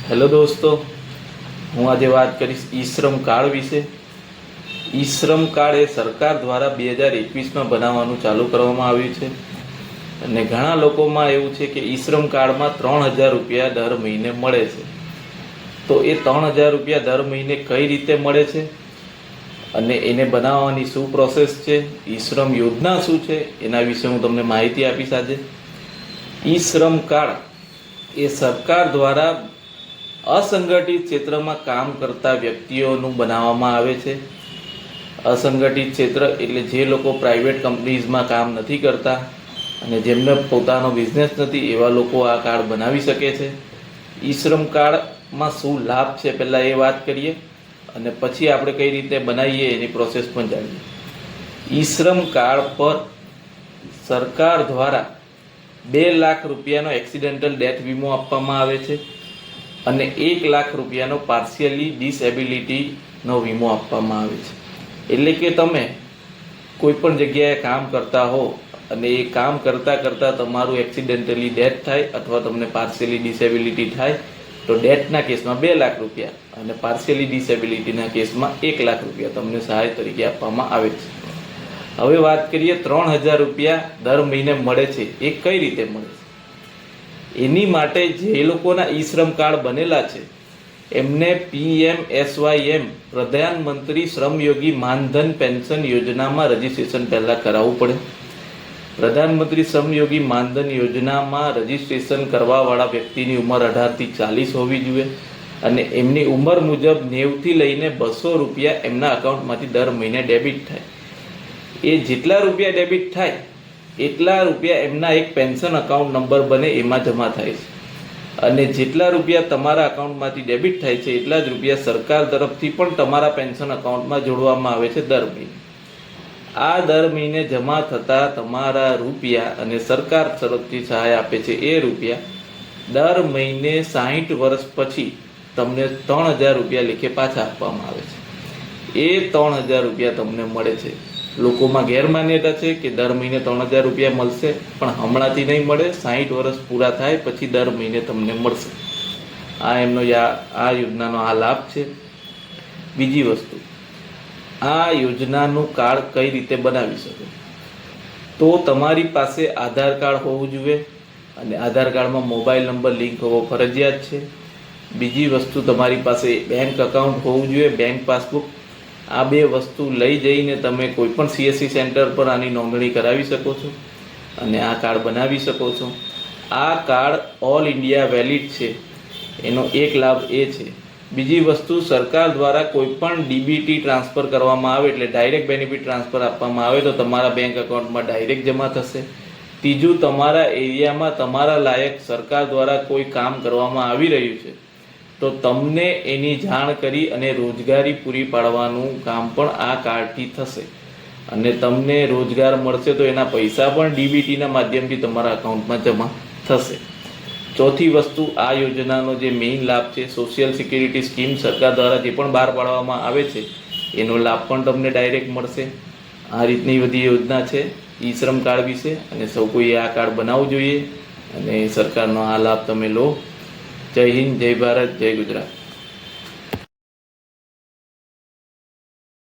Hello દોસ્તો, હું આજે વાત કરીશ ઈ શ્રમ કાર્ડ વિશે. ઈ શ્રમ કાર્ડ એ સરકાર દ્વારા 2021માં બનાવવાનું ચાલુ કરવામાં આવ્યું છે અને ઘણા લોકોમાં એવું છે કે ઈ શ્રમ કાર્ડમાં 3000 રૂપિયા દર મહિને મળે છે. તો એ 3000 રૂપિયા દર મહિને કઈ રીતે મળે છે અને એને બનાવવાની શું પ્રોસેસ છે, ઈ શ્રમ યોજના શું છે, એના વિશે હું તમને માહિતી આપીશ આજે. ઈ શ્રમ કાર્ડ એ સરકાર દ્વારા અસંગઠિત ક્ષેત્રમાં કામ કરતા વ્યક્તિઓનું બનાવવામાં આવે છે. અસંગઠિત ક્ષેત્ર એટલે જે લોકો પ્રાઇવેટ કંપનીઝમાં કામ નથી કરતા અને જેમને પોતાનો બિઝનેસ નથી, એવા લોકો આ કાર્ડ બનાવી શકે છે. ઈ શ્રમ કાર્ડમાં શું લાભ છે પહેલાં એ વાત કરીએ અને પછી આપણે કઈ રીતે બનાવીએ એની પ્રોસેસ પણ જાણીએ. ઈ શ્રમ કાર્ડ પર સરકાર દ્વારા 2 લાખ રૂપિયાનો એક્સિડેન્ટલ ડેથ વીમો આપવામાં આવે છે અને 1 લાખ રૂપિયાનો પાર્શિયલી ડિસેબિલિટીનો વીમો આપવામાં આવે છે. એટલે કે તમે કોઈ પણ જગ્યાએ કામ કરતા હો અને એ કામ કરતાં કરતાં તમારું એક્સિડેન્ટલી ડેથ થાય અથવા તમને પાર્શિયલી ડિસેબિલિટી થાય તો ડેથના કેસમાં 2 લાખ રૂપિયા અને પાર્શિયલી ડિસેબિલિટીના કેસમાં 1 લાખ રૂપિયા તમને સહાય તરીકે આપવામાં આવે છે. હવે વાત કરીએ 3000 રૂપિયા દર મહિને મળે છે, એ કઈ રીતે મળે છે. એની માટે જે લોકોના ઈ શ્રમ કાર્ડ બનેલા છે એમને PMSYM પ્રધાનમંત્રી શ્રમયોગી માનધન પેન્શન યોજનામાં રજીસ્ટ્રેશન પહેલાં કરાવવું પડે. પ્રધાનમંત્રી શ્રમયોગી માનધન યોજનામાં રજીસ્ટ્રેશન કરવાવાળા વ્યક્તિની ઉંમર 18 થી 40 હોવી જોઈએ અને એમની ઉંમર મુજબ 90થી લઈને 200 રૂપિયા એમના અકાઉન્ટમાંથી દર મહિને ડેબિટ થાય. એ જેટલા રૂપિયા ડેબિટ થાય એટલા રૂપિયા એમના એક પેન્શન અકાઉન્ટ નંબર બને એમાં જમા થાય છે અને જેટલા રૂપિયા તમારા અકાઉન્ટમાંથી ડેબિટ થાય છે એટલા જ રૂપિયા સરકાર તરફથી પણ તમારા પેન્શન અકાઉન્ટમાં જોડવામાં આવે છે દર મહિને. આ દર મહિને જમા થતા તમારા રૂપિયા અને સરકાર તરફથી સહાય આપે છે એ રૂપિયા દર મહિને 60 વર્ષ પછી તમને 3000 રૂપિયા લેખે પાછા આપવામાં આવે છે. એ 3000 રૂપિયા તમને મળે છે. લોકોમાં ગેરમાન્યતા છે કે દર મહિને 3000 રૂપિયા મળશે, પણ હમણાંથી નહીં મળે, 60 વર્ષ પૂરા થાય પછી દર મહિને તમને મળશે. આ યોજનાનો આ લાભ છે. બીજી વસ્તુ, આ યોજનાનું કાર્ડ કઈ રીતે બનાવી શકો. તો તમારી પાસે આધાર કાર્ડ હોવું જોઈએ અને આધાર કાર્ડમાં મોબાઈલ નંબર લિંક હોવો ફરજિયાત છે. બીજી વસ્તુ, તમારી પાસે બેંક અકાઉન્ટ હોવું જોઈએ, બેંક પાસબુક. આ 2 વસ્તુ લઈ જઈને તમે કોઈ પણ CSC સેન્ટર પર આની નોંધણી કરાવી શકો છો અને આ કાર્ડ બનાવી શકો છો. આ કાર્ડ ઓલ ઇન્ડિયા વેલિડ છે, એનો એક લાભ એ છે. બીજી વસ્તુ, સરકાર દ્વારા કોઈ પણ DBT ટ્રાન્સફર કરવામાં આવે એટલે ડાયરેક્ટ બેનિફિટ ટ્રાન્સફર આપવામાં આવે તો તમારા બેંક અકાઉન્ટમાં ડાયરેક્ટ જમા થશે. ત્રીજું, તમારા એરિયામાં તમારા લાયક સરકાર દ્વારા કોઈ કામ કરવામાં આવી રહ્યું છે તો તમને એની જાણ કરી અને રોજગારી પૂરી પાડવાનું કામ પણ આ કાર્ડથી થશે અને તમને રોજગાર મળશે તો એના પૈસા પણ DBTના માધ્યમથી તમારા અકાઉન્ટમાં જમા થશે. ચોથી વસ્તુ, આ યોજનાનો જે મેઇન લાભ છે, સોશિયલ સિક્યુરિટી સ્કીમ સરકાર દ્વારા જે પણ બહાર પાડવામાં આવે છે એનો લાભ પણ તમને ડાયરેક્ટ મળશે. આ રીતની બધી યોજના છે ઈ શ્રમ કાર્ડ વિશે અને સૌ કોઈએ આ કાર્ડ બનાવવું જોઈએ અને સરકારનો આ લાભ તમે લો. જય હિન્દ, જય ભારત, જય ગુજરાત.